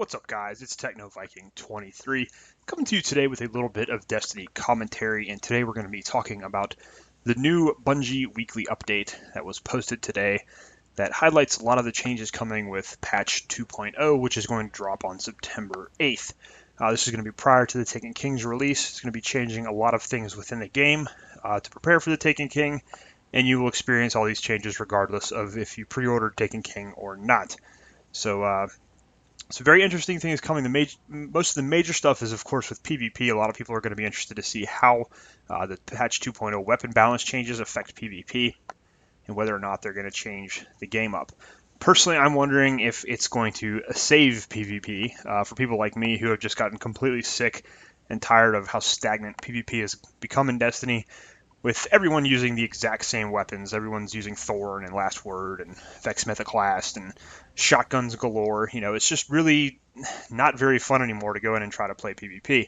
What's up, guys? It's TechnoViking23 coming to you today with a little bit of Destiny commentary, and today we're going to be talking about the new Bungie weekly update that was posted today that highlights a lot of the changes coming with patch 2.0, which is going to drop on September 8th. This is going to be prior to the Taken King's release. It's going to be changing a lot of things within the game to prepare for the Taken King, and you will experience all these changes regardless of if you pre-ordered Taken King or not. So very interesting things coming. Most of the major stuff is, of course, with PvP. A lot of people are going to be interested to see how the patch 2.0 weapon balance changes affect PvP and whether or not they're going to change the game up. Personally, I'm wondering if it's going to save PvP for people like me who have just gotten completely sick and tired of how stagnant PvP has become in Destiny, with everyone using the exact same weapons. Everyone's using Thorn and Last Word and Vex Mythoclast and shotguns galore. You know, it's just really not very fun anymore to go in and try to play PvP.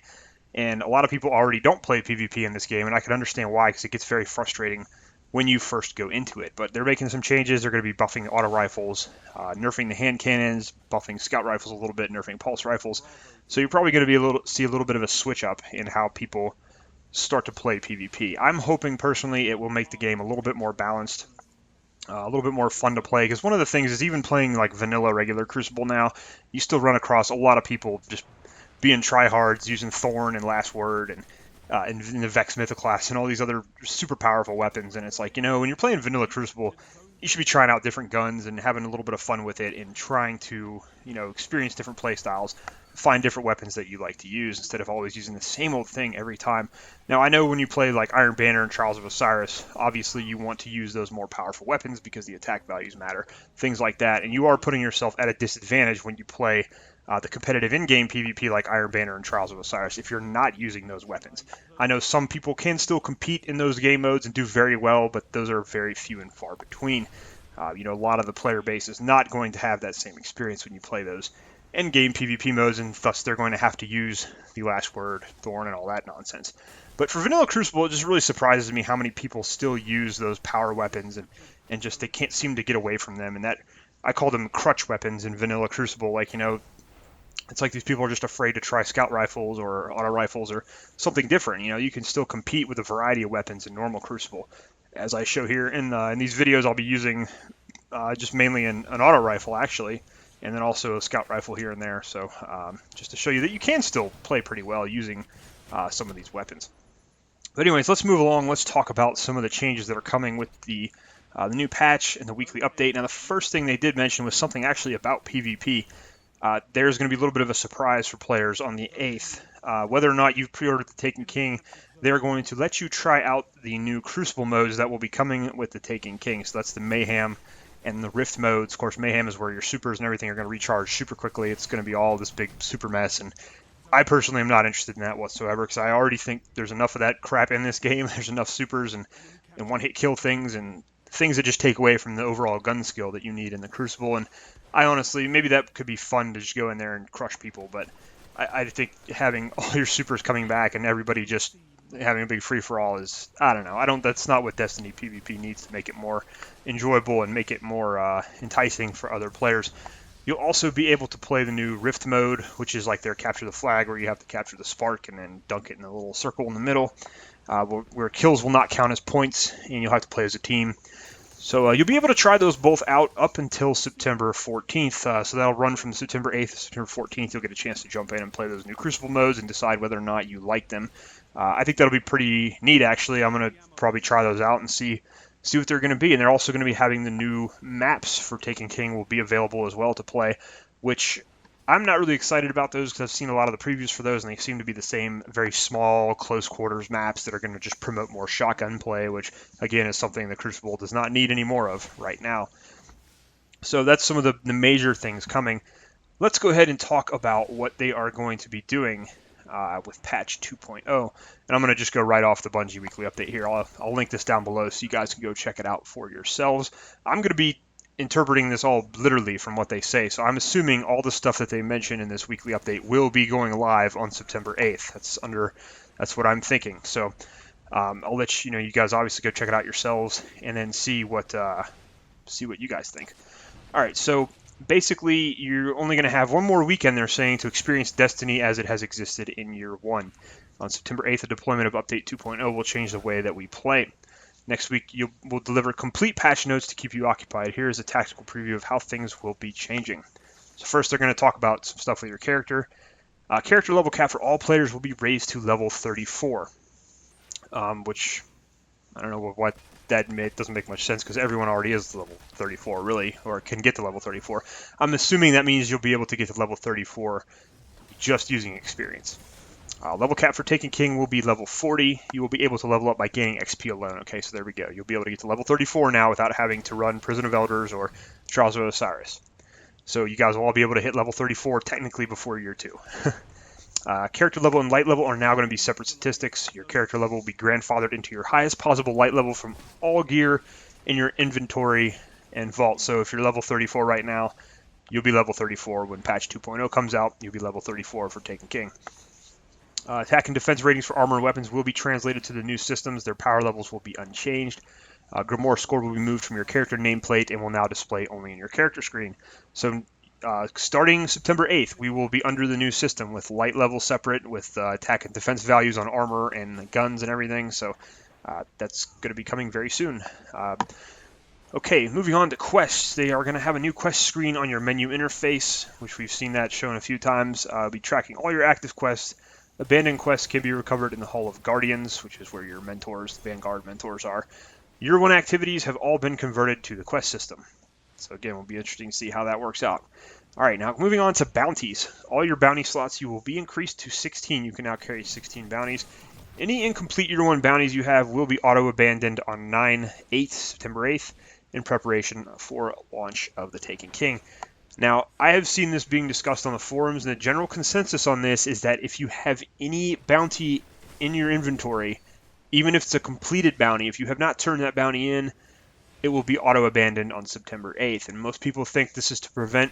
And a lot of people already don't play PvP in this game, and I can understand why, because it gets very frustrating when you first go into it. But they're making some changes. They're going to be buffing the auto rifles, nerfing the hand cannons, buffing scout rifles a little bit, nerfing pulse rifles. So you're probably going to see a little bit of a switch up in how people start to play PvP. I'm hoping personally it will make the game a little bit more balanced, a little bit more fun to play, because one of the things is even playing like vanilla regular Crucible now, you still run across a lot of people just being tryhards using Thorn and Last Word and the Vex Mythoclast and all these other super powerful weapons. And it's like, you know, when you're playing vanilla Crucible, you should be trying out different guns and having a little bit of fun with it and trying to, you know, experience different play styles, find different weapons that you like to use instead of always using the same old thing every time. Now, I know when you play like Iron Banner and Trials of Osiris, obviously you want to use those more powerful weapons because the attack values matter, things like that, and you are putting yourself at a disadvantage when you play the competitive in-game PvP like Iron Banner and Trials of Osiris if you're not using those weapons. I know some people can still compete in those game modes and do very well, but those are very few and far between. You know, a lot of the player base is not going to have that same experience when you play those end-game PvP modes, and thus they're going to have to use the Last Word, Thorn, and all that nonsense. But for vanilla Crucible, it just really surprises me how many people still use those power weapons and just they can't seem to get away from them. And that, I call them crutch weapons in vanilla Crucible. Like, you know, it's like these people are just afraid to try scout rifles or auto rifles or something different. You know, you can still compete with a variety of weapons in normal Crucible. As I show here in these videos, I'll be using just mainly an auto rifle, actually, and then also a scout rifle here and there. So just to show you that you can still play pretty well using some of these weapons. But anyways, let's move along. Let's talk about some of the changes that are coming with the new patch and the weekly update. Now, the first thing they did mention was something actually about PvP. There's going to be a little bit of a surprise for players on the 8th. Whether or not you've pre-ordered the Taken King, they're going to let you try out the new Crucible modes that will be coming with the Taken King. So that's the Mayhem and the Rift modes. Of course, Mayhem is where your supers and everything are going to recharge super quickly. It's going to be all this big super mess, and I personally am not interested in that whatsoever, because I already think there's enough of that crap in this game. There's enough supers and one-hit kill things and things that just take away from the overall gun skill that you need in the Crucible. And I honestly, maybe that could be fun to just go in there and crush people, but I think having all your supers coming back and everybody just having a big free-for-all is, I don't know. That's not what Destiny PvP needs to make it more enjoyable and make it more enticing for other players. You'll also be able to play the new Rift mode, which is like their capture the flag, where you have to capture the spark and then dunk it in a little circle in the middle, where kills will not count as points, and you'll have to play as a team. So you'll be able to try those both out up until September 14th. So that'll run from September 8th to September 14th. You'll get a chance to jump in and play those new Crucible modes and decide whether or not you like them. I think that'll be pretty neat, actually. I'm going to probably try those out and see what they're going to be. And they're also going to be having the new maps for Taken King will be available as well to play, which I'm not really excited about those because I've seen a lot of the previews for those, and they seem to be the same very small, close quarters maps that are going to just promote more shotgun play, which, again, is something the Crucible does not need any more of right now. So that's some of the major things coming. Let's go ahead and talk about what they are going to be doing with patch 2.0. And I'm going to just go right off the Bungie weekly update here. I'll link this down below so you guys can go check it out for yourselves. I'm going to be interpreting this all literally from what they say, so I'm assuming all the stuff that they mention in this weekly update will be going live on September 8th. That's what I'm thinking. So I'll let you know. You guys obviously go check it out yourselves and then see what you guys think. All right, so basically, you're only going to have one more weekend, they're saying, to experience Destiny as it has existed in year one. On September 8th, the deployment of Update 2.0 will change the way that we play. Next week, we'll deliver complete patch notes to keep you occupied. Here is a tactical preview of how things will be changing. So first, they're going to talk about some stuff with your character. Character level cap for all players will be raised to level 34, which I don't know what that doesn't make much sense because everyone already is level 34, really, or can get to level 34. I'm assuming that means you'll be able to get to level 34 just using experience. Level cap for Taken King will be level 40. You will be able to level up by gaining XP alone. Okay, so there we go. You'll be able to get to level 34 now without having to run Prison of Elders or Trials of Osiris. So you guys will all be able to hit level 34 technically before year 2. Character level and light level are now going to be separate statistics. Your character level will be grandfathered into your highest possible light level from all gear in your inventory and vault. So if you're level 34 right now, you'll be level 34 when patch 2.0 comes out. You'll be level 34 for Taken King. Attack and defense ratings for armor and weapons will be translated to the new systems. Their power levels will be unchanged. Grimoire score will be moved from your character nameplate and will now display only in your character screen. So starting September 8th, we will be under the new system with light level separate, with attack and defense values on armor and guns and everything. So that's going to be coming very soon. Okay, moving on to quests. They are going to have a new quest screen on your menu interface, which we've seen that shown a few times. Be tracking all your active quests. Abandoned quests can be recovered in the Hall of Guardians, which is where your mentors, the Vanguard mentors, are. Year 1 activities have all been converted to the quest system. So again, it will be interesting to see how that works out. All right, now moving on to bounties. All your bounty slots you will be increased to 16. You can now carry 16 bounties. Any incomplete Year 1 bounties you have will be auto-abandoned on September 8th, in preparation for launch of the Taken King. Now, I have seen this being discussed on the forums, and the general consensus on this is that if you have any bounty in your inventory, even if it's a completed bounty, if you have not turned that bounty in, it will be auto-abandoned on September 8th. And most people think this is to prevent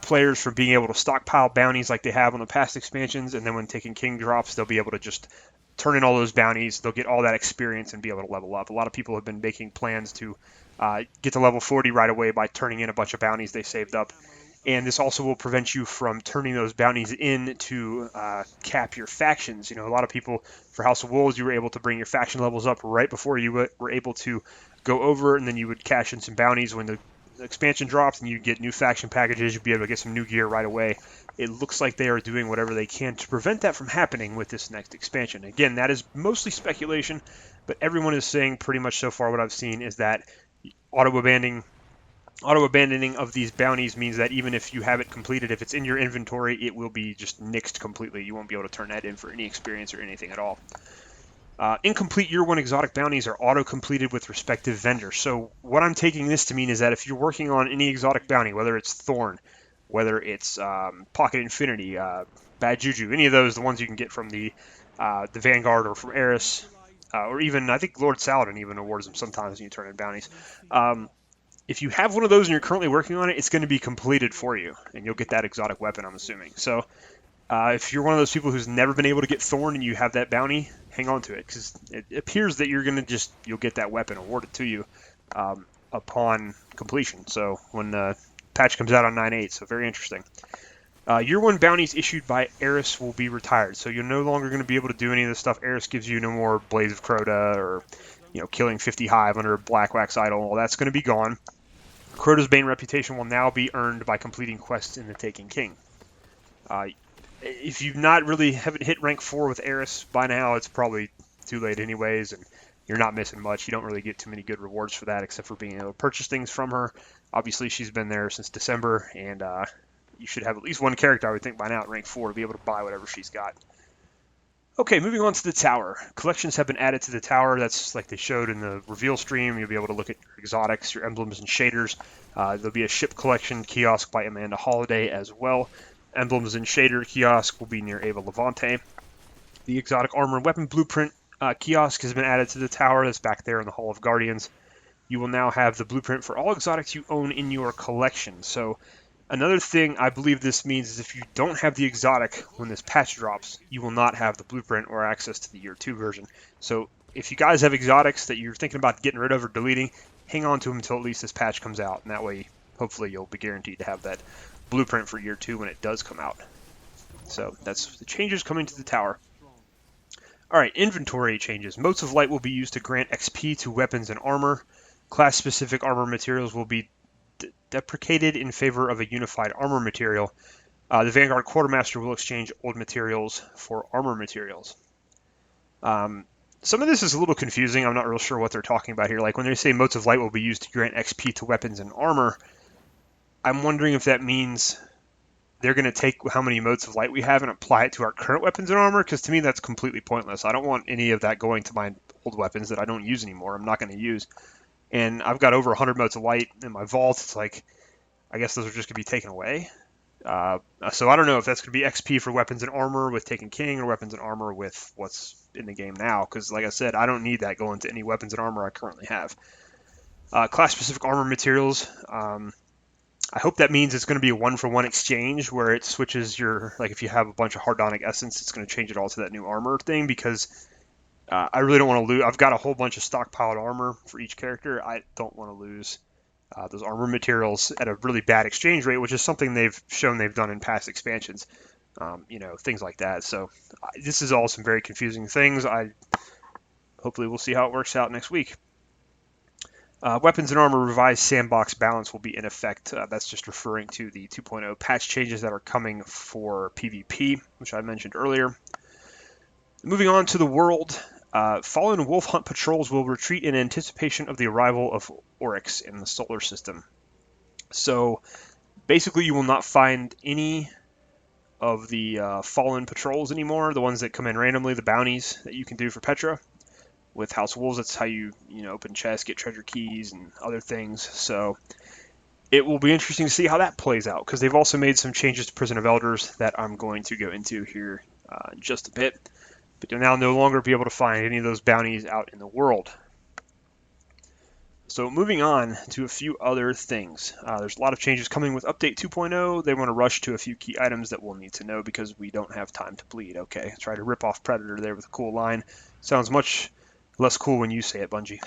players from being able to stockpile bounties like they have on the past expansions, and then when Taken King drops, they'll be able to just turn in all those bounties, they'll get all that experience and be able to level up. A lot of people have been making plans to get to level 40 right away by turning in a bunch of bounties they saved up. And this also will prevent you from turning those bounties in to cap your factions. You know, a lot of people, for House of Wolves, you were able to bring your faction levels up right before you were able to go over, and then you would cash in some bounties when the expansion drops, and you'd get new faction packages. You'd be able to get some new gear right away. It looks like they are doing whatever they can to prevent that from happening with this next expansion. Again, that is mostly speculation, but everyone is saying pretty much so far what I've seen is that auto-abandoning of these bounties means that even if you have it completed, if it's in your inventory, it will be just nixed completely. You won't be able to turn that in for any experience or anything at all. Incomplete Year 1 exotic bounties are auto-completed with respective vendors. So what I'm taking this to mean is that if you're working on any exotic bounty, whether it's Thorn, whether it's Pocket Infinity, Bad Juju, any of those, the ones you can get from the Vanguard or from Eris, or even, I think Lord Saladin even awards them sometimes when you turn in bounties. If you have one of those and you're currently working on it, it's going to be completed for you, and you'll get that exotic weapon, I'm assuming. So if you're one of those people who's never been able to get Thorn and you have that bounty, hang on to it, because it appears that you'll get that weapon awarded to you upon completion. So when the patch comes out on 9/8, so very interesting. Year 1 bounties issued by Eris will be retired, so you're no longer going to be able to do any of the stuff Eris gives you. No more Blades of Crota or killing 50 Hive under a Black Wax Idol. All that's going to be gone. Crota's Bane reputation will now be earned by completing quests in the Taken King. If you've haven't hit rank 4 with Eris by now, it's probably too late anyways, and you're not missing much. You don't really get too many good rewards for that, except for being able to purchase things from her. Obviously, she's been there since December, and you should have at least one character, I would think, by now at rank 4 to be able to buy whatever she's got. Okay, moving on to the tower. Collections have been added to the tower. That's like they showed in the reveal stream. You'll be able to look at your exotics, your emblems, and shaders. There'll be a ship collection kiosk by Amanda Holiday as well. Emblems and shader kiosk will be near Ava Levante. The exotic armor and weapon blueprint kiosk has been added to the tower. That's back there in the Hall of Guardians. You will now have the blueprint for all exotics you own in your collection. So another thing I believe this means is if you don't have the exotic when this patch drops, you will not have the blueprint or access to the Year 2 version. So if you guys have exotics that you're thinking about getting rid of or deleting, hang on to them until at least this patch comes out, and that way hopefully you'll be guaranteed to have that blueprint for year 2 when it does come out. So that's the changes coming to the tower. Alright, inventory changes. Motes of light will be used to grant XP to weapons and armor. Class-specific armor materials will be deprecated in favor of a unified armor material. The Vanguard Quartermaster will exchange old materials for armor materials. Some of this is a little confusing. I'm not real sure what they're talking about here. Like when they say motes of light will be used to grant XP to weapons and armor, I'm wondering if that means they're going to take how many motes of light we have and apply it to our current weapons and armor, because to me that's completely pointless. I don't want any of that going to my old weapons that I don't use anymore. I'm not going to use. And I've got over 100 motes of light in my vault. It's like, I guess those are just going to be taken away. So I don't know if that's going to be XP for weapons and armor with Taken King or weapons and armor with what's in the game now, because like I said, I don't need that going to any weapons and armor I currently have. Class-specific armor materials. I hope that means it's going to be a one-for-one exchange where it switches your, like if you have a bunch of Hardonic Essence, it's going to change it all to that new armor thing, because I really don't want to lose. I've got a whole bunch of stockpiled armor for each character. I don't want to lose those armor materials at a really bad exchange rate, which is something they've shown they've done in past expansions. Things like that. So this is all some very confusing things. Hopefully we'll see how it works out next week. Weapons and armor revised sandbox balance will be in effect. That's just referring to the 2.0 patch changes that are coming for PvP, which I mentioned earlier. Moving on to the world, fallen wolf hunt patrols will retreat in anticipation of the arrival of Oryx in the solar system. So basically you will not find any of the fallen patrols anymore, the ones that come in randomly, the bounties that you can do for Petra. With House of Wolves, that's how you open chests, get treasure keys, and other things. So it will be interesting to see how that plays out, because they've also made some changes to Prison of Elders that I'm going to go into here in just a bit. But you'll now no longer be able to find any of those bounties out in the world. So moving on to a few other things. There's a lot of changes coming with Update 2.0. They want to rush to a few key items that we'll need to know because we don't have time to bleed. Okay, try to rip off Predator there with a cool line. Sounds much less cool when you say it, Bungie.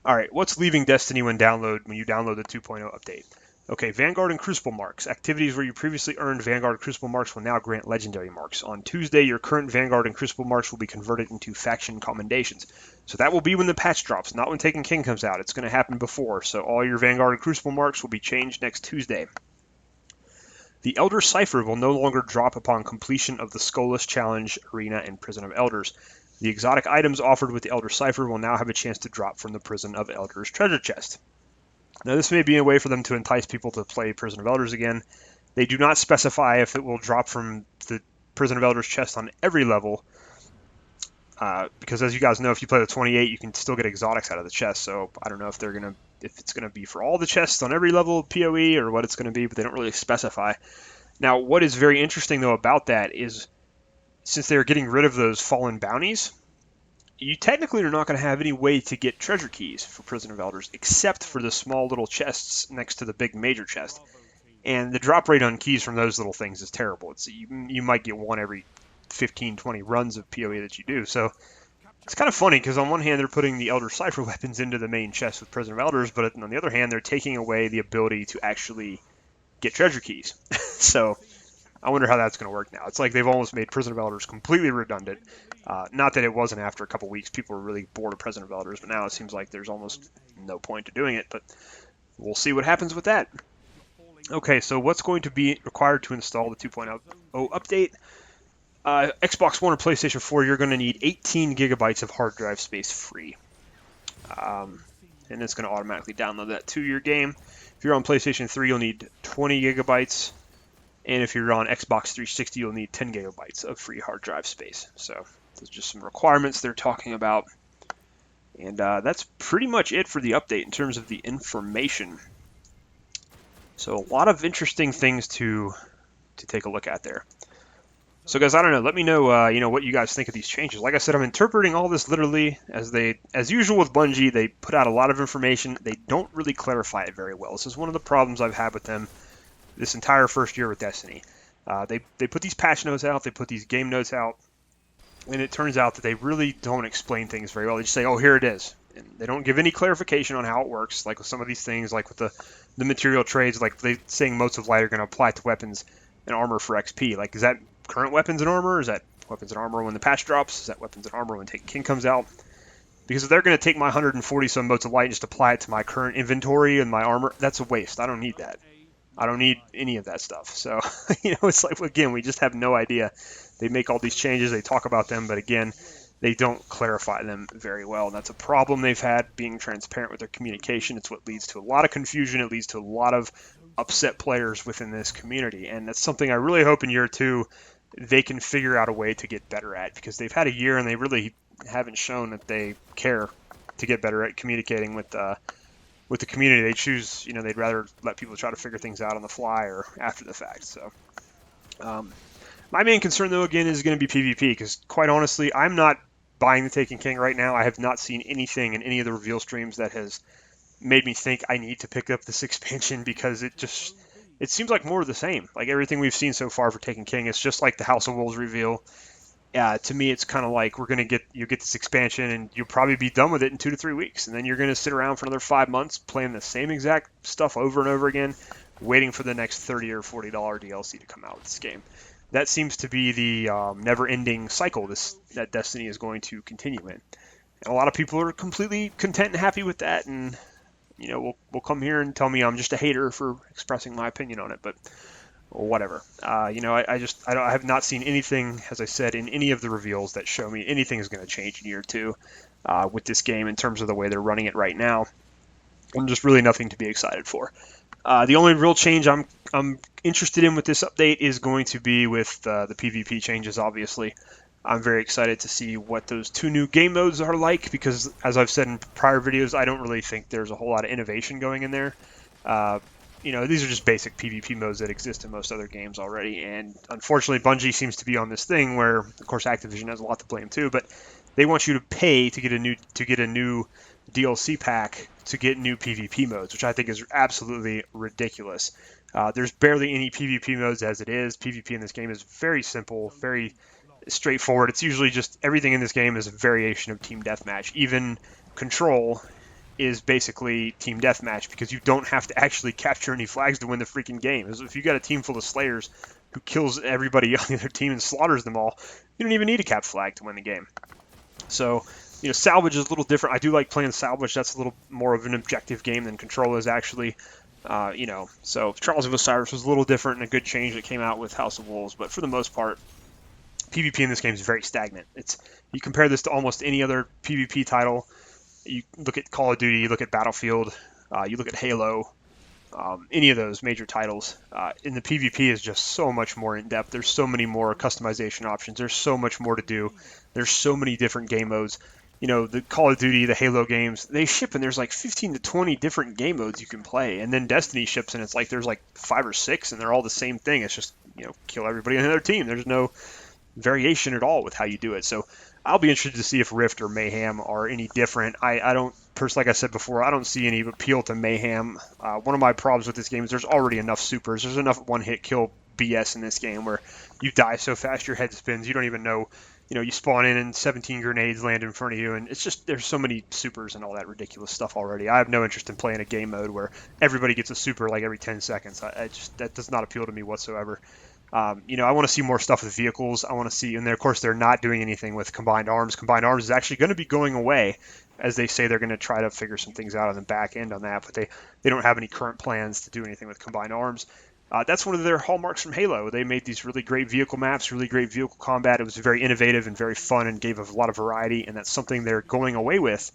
All right, what's leaving Destiny when you download the 2.0 update? Okay, Vanguard and Crucible marks. Activities where you previously earned Vanguard and Crucible marks will now grant legendary marks. On Tuesday, your current Vanguard and Crucible marks will be converted into faction commendations. So that will be when the patch drops, not when Taken King comes out. It's going to happen before. So all your Vanguard and Crucible marks will be changed next Tuesday. The Elder Cipher will no longer drop upon completion of the Skulless Challenge Arena and Prison of Elders. The exotic items offered with the Elder Cipher will now have a chance to drop from the Prison of Elders treasure chest. Now this may be a way for them to entice people to play Prison of Elders again. They do not specify if it will drop from the Prison of Elders chest on every level, because as you guys know, if you play the 28, you can still get exotics out of the chest. So I don't know if it's gonna be for all the chests on every level of PoE or what it's gonna be, but they don't really specify. Now, what is very interesting though about that is, since they're getting rid of those fallen bounties, you technically are not going to have any way to get treasure keys for Prison of Elders except for the small little chests next to the big major chest. And the drop rate on keys from those little things is terrible. You might get one every 15, 20 runs of PoE that you do. So it's kind of funny because on one hand they're putting the Elder Cipher weapons into the main chest with Prison of Elders, but on the other hand they're taking away the ability to actually get treasure keys. So I wonder how that's going to work now. It's like they've almost made Prison of Elders completely redundant. Not that it wasn't after a couple weeks. People were really bored of Prison of Elders, but now it seems like there's almost no point to doing it. But we'll see what happens with that. Okay, so what's going to be required to install the 2.0 update? Xbox One or PlayStation 4, you're going to need 18 gigabytes of hard drive space free. And it's going to automatically download that to your game. If you're on PlayStation 3, you'll need 20 gigabytes. And if you're on Xbox 360, you'll need 10 gigabytes of free hard drive space. So those are just some requirements they're talking about. And that's pretty much it for the update in terms of the information. So a lot of interesting things to take a look at there. So guys, I don't know. Let me know, what you guys think of these changes. Like I said, I'm interpreting all this literally as usual with Bungie. They put out a lot of information. They don't really clarify it very well. This is one of the problems I've had with them this entire first year with Destiny. They put these patch notes out, they put these game notes out, and it turns out that they really don't explain things very well. They just say, oh, here it is. And they don't give any clarification on how it works, like with some of these things, like with the material trades, like they saying motes of light are going to apply to weapons and armor for XP. Like, is that current weapons and armor? Is that weapons and armor when the patch drops? Is that weapons and armor when Taken King comes out? Because if they're going to take my 140 some motes of light and just apply it to my current inventory and my armor, that's a waste. I don't need that. I don't need any of that stuff. So, it's like, again, we just have no idea. They make all these changes, they talk about them, but again, they don't clarify them very well. And that's a problem they've had, being transparent with their communication. It's what leads to a lot of confusion. It leads to a lot of upset players within this community. And that's something I really hope in year 2 they can figure out a way to get better at, because they've had a year and they really haven't shown that they care to get better at communicating with the community. They choose, they'd rather let people try to figure things out on the fly or after the fact. So, my main concern, though, again, is going to be PvP, because quite honestly, I'm not buying the Taken King right now. I have not seen anything in any of the reveal streams that has made me think I need to pick up this expansion, because it seems like more of the same. Like everything we've seen so far for Taken King, it's just like the House of Wolves reveal. To me, it's kind of like you get this expansion and you'll probably be done with it in 2 to 3 weeks, and then you're going to sit around for another 5 months playing the same exact stuff over and over again, waiting for the next $30 or $40 DLC to come out with this game. That seems to be the never-ending cycle that Destiny is going to continue in. And a lot of people are completely content and happy with that, and will come here and tell me I'm just a hater for expressing my opinion on it, but whatever. I have not seen anything, as I said, in any of the reveals that show me anything is going to change in year 2 with this game in terms of the way they're running it right now. And just really nothing to be excited for. The only real change I'm interested in with this update is going to be with the PvP changes, obviously. I'm very excited to see what those 2 new game modes are like, because, as I've said in prior videos, I don't really think there's a whole lot of innovation going in there. These are just basic PvP modes that exist in most other games already, and unfortunately Bungie seems to be on this thing where, of course, Activision has a lot to blame too, but they want you to pay to get a new DLC pack to get new PvP modes, which I think is absolutely ridiculous. There's barely any PvP modes as it is. PvP in this game is very simple, very straightforward. It's usually just everything in this game is a variation of Team Deathmatch. Even Control is basically Team Deathmatch, because you don't have to actually capture any flags to win the freaking game. If you got a team full of Slayers who kills everybody on the other team and slaughters them all, you don't even need a cap flag to win the game. So, Salvage is a little different. I do like playing Salvage. That's a little more of an objective game than Control is, actually. So Trials of Osiris was a little different and a good change that came out with House of Wolves, but for the most part, PvP in this game is very stagnant. You compare this to almost any other PvP title. You look at Call of Duty, you look at Battlefield, you look at Halo, any of those major titles, and the PvP is just so much more in-depth. There's so many more customization options. There's so much more to do. There's so many different game modes. The Call of Duty, the Halo games, they ship and there's like 15 to 20 different game modes you can play. And then Destiny ships and it's like there's like 5 or 6 and they're all the same thing. It's just, kill everybody on the other team. There's no variation at all with how you do it. So I'll be interested to see if Rift or Mayhem are any different. I don't, personally, like I said before, I don't see any appeal to Mayhem. One of my problems with this game is there's already enough supers. There's enough one-hit kill BS in this game where you die so fast your head spins. You don't even know, you spawn in and 17 grenades land in front of you. And it's just, there's so many supers and all that ridiculous stuff already. I have no interest in playing a game mode where everybody gets a super like every 10 seconds. That does not appeal to me whatsoever. I want to see more stuff with vehicles. I want to see, and of course, they're not doing anything with Combined Arms. Combined Arms is actually going to be going away, as they say they're going to try to figure some things out on the back end on that, but they don't have any current plans to do anything with Combined Arms. That's one of their hallmarks from Halo. They made these really great vehicle maps, really great vehicle combat. It was very innovative and very fun and gave a lot of variety, and that's something they're going away with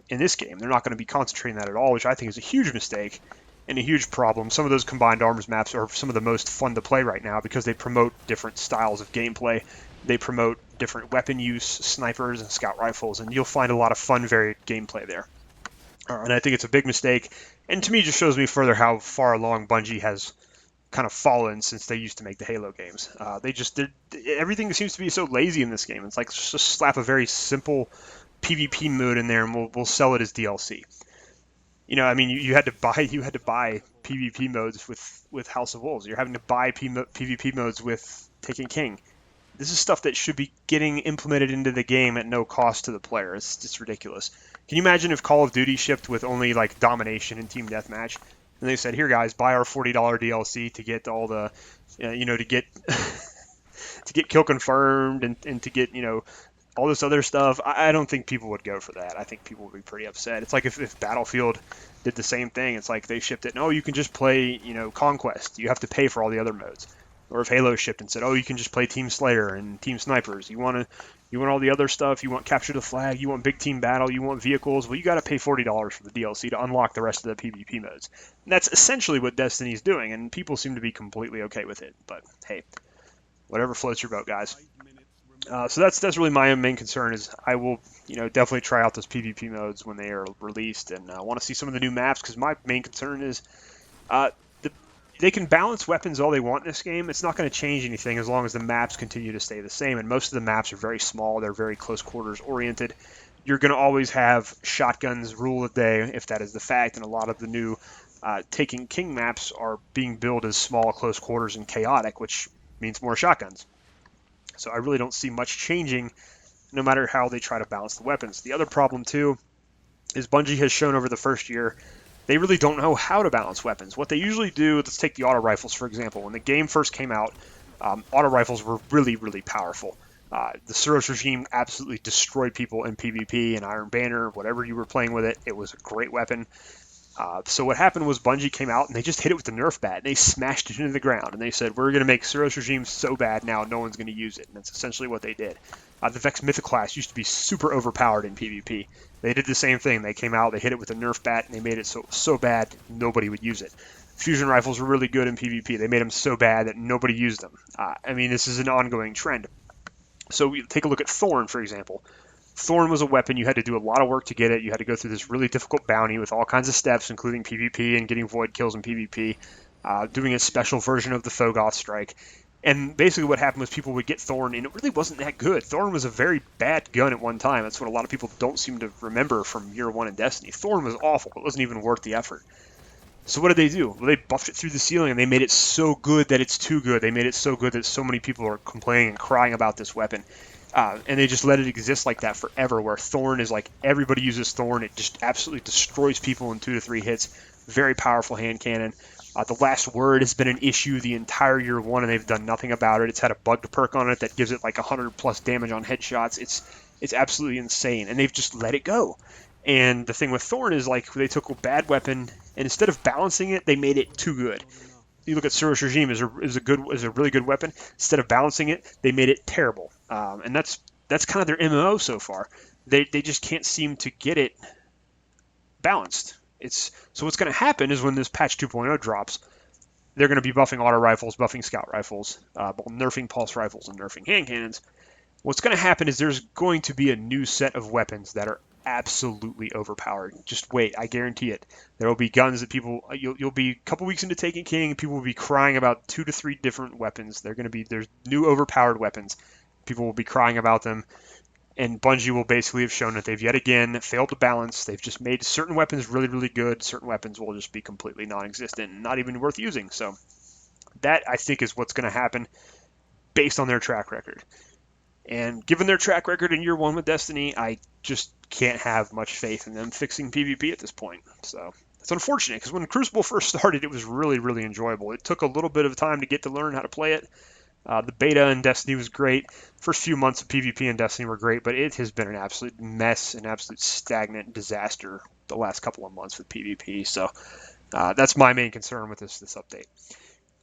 in this game. They're not going to be concentrating that at all, which I think is a huge mistake and a huge problem. Some of those Combined Arms maps are some of the most fun to play right now because they promote different styles of gameplay. They promote different weapon use, snipers and scout rifles, and you'll find a lot of fun, varied gameplay there. And I think it's a big mistake, and to me just shows me further how far along Bungie has kind of fallen since they used to make the Halo games. Everything seems to be so lazy in this game. It's like just slap a very simple PvP mode in there and we'll sell it as DLC. You had to buy PvP modes with House of Wolves. You're having to buy PvP modes with Taken King. This is stuff that should be getting implemented into the game at no cost to the player. It's just ridiculous. Can you imagine if Call of Duty shipped with only like domination and team deathmatch, and they said, "Here, guys, buy our $40 DLC to get all the, to get to get kill confirmed and to get all this other stuff." I don't think people would go for that. I think people would be pretty upset. It's like if Battlefield did the same thing. It's like they shipped it. No, you can just play, Conquest. You have to pay for all the other modes. Or if Halo shipped and said, "Oh, you can just play Team Slayer and Team Snipers. You want all the other stuff. You want Capture the Flag. You want Big Team Battle. You want vehicles. Well, you got to pay $40 for the DLC to unlock the rest of the PvP modes." And that's essentially what Destiny's doing, and people seem to be completely okay with it. But hey, whatever floats your boat, guys. So that's really my main concern. Is I will definitely try out those PvP modes when they are released, and I want to see some of the new maps, because my main concern is they can balance weapons all they want in this game. It's not going to change anything as long as the maps continue to stay the same. And most of the maps are very small. They're very close quarters oriented. You're going to always have shotguns rule the day, if that is the fact. And a lot of the new Taken King maps are being built as small, close quarters, and chaotic, which means more shotguns. So I really don't see much changing no matter how they try to balance the weapons. The other problem, too, is Bungie has shown over the first year they really don't know how to balance weapons. What they usually do, let's take the auto rifles, for example. When the game first came out, auto rifles were really, really powerful. The Suros regime absolutely destroyed people in PvP and Iron Banner, whatever you were playing with it. It was a great weapon. So what happened was Bungie came out and they just hit it with the Nerf bat. They smashed it into the ground and they said, "We're going to make Suros regime so bad now no one's going to use it." And that's essentially what they did. The Vex Mythoclast used to be super overpowered in PvP. They did the same thing. They came out, they hit it with a Nerf bat, and they made it so bad nobody would use it. Fusion rifles were really good in PvP. They made them so bad that nobody used them. This is an ongoing trend. So we take a look at Thorn, for example. Thorn was a weapon. You had to do a lot of work to get it. You had to go through this really difficult bounty with all kinds of steps, including PvP and getting void kills in PvP, doing a special version of the Fogoth strike. And basically what happened was people would get Thorn, and it really wasn't that good. Thorn was a very bad gun at one time. That's what a lot of people don't seem to remember from year one in Destiny. Thorn was awful. It wasn't even worth the effort. So what did they do? Well, they buffed it through the ceiling, and they made it so good that it's too good. They made it so good that so many people are complaining and crying about this weapon. And they just let it exist like that forever, where Thorn is like, everybody uses Thorn. It just absolutely destroys people in 2 to 3 hits. Very powerful hand cannon. The Last Word has been an issue the entire year one, and they've done nothing about it. It's had a bugged perk on it that gives it like 100 plus damage on headshots. It's absolutely insane, and they've just let it go. And the thing with Thorn is, like, they took a bad weapon, and instead of balancing it, they made it too good. You look at Suros Regime is a really good weapon. Instead of balancing it, they made it terrible. And that's kind of their MMO so far. They just can't seem to get it balanced. So what's going to happen is when this patch 2.0 drops, they're going to be buffing auto rifles, buffing scout rifles, nerfing pulse rifles, and nerfing hand cannons. What's going to happen is there's going to be a new set of weapons that are absolutely overpowered. Just wait, I guarantee it. There will be guns that you'll be a couple weeks into Taken King, people will be crying about 2 to 3 different weapons. There's new overpowered weapons. People will be crying about them. And Bungie will basically have shown that they've yet again failed to balance. They've just made certain weapons really, really good. Certain weapons will just be completely non-existent and not even worth using. So that, I think, is what's going to happen based on their track record. And given their track record in year one with Destiny, I just can't have much faith in them fixing PvP at this point. So it's unfortunate, because when Crucible first started, it was really, really enjoyable. It took a little bit of time to get to learn how to play it. The beta in Destiny was great. First few months of PvP in Destiny were great, but it has been an absolute mess, an absolute stagnant disaster the last couple of months with PvP. So that's my main concern with this update.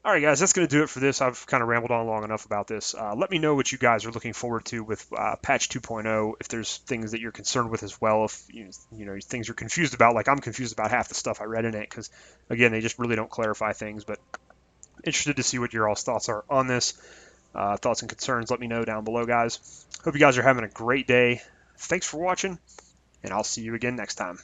All right, guys, that's going to do it for this. I've kind of rambled on long enough about this. Let me know what you guys are looking forward to with patch 2.0, if there's things that you're concerned with as well, if things you're confused about, like I'm confused about half the stuff I read in it, because, again, they just really don't clarify things. But interested to see what your all's thoughts are on this. Thoughts and concerns, let me know down below, guys. Hope you guys are having a great day. Thanks for watching, and I'll see you again next time.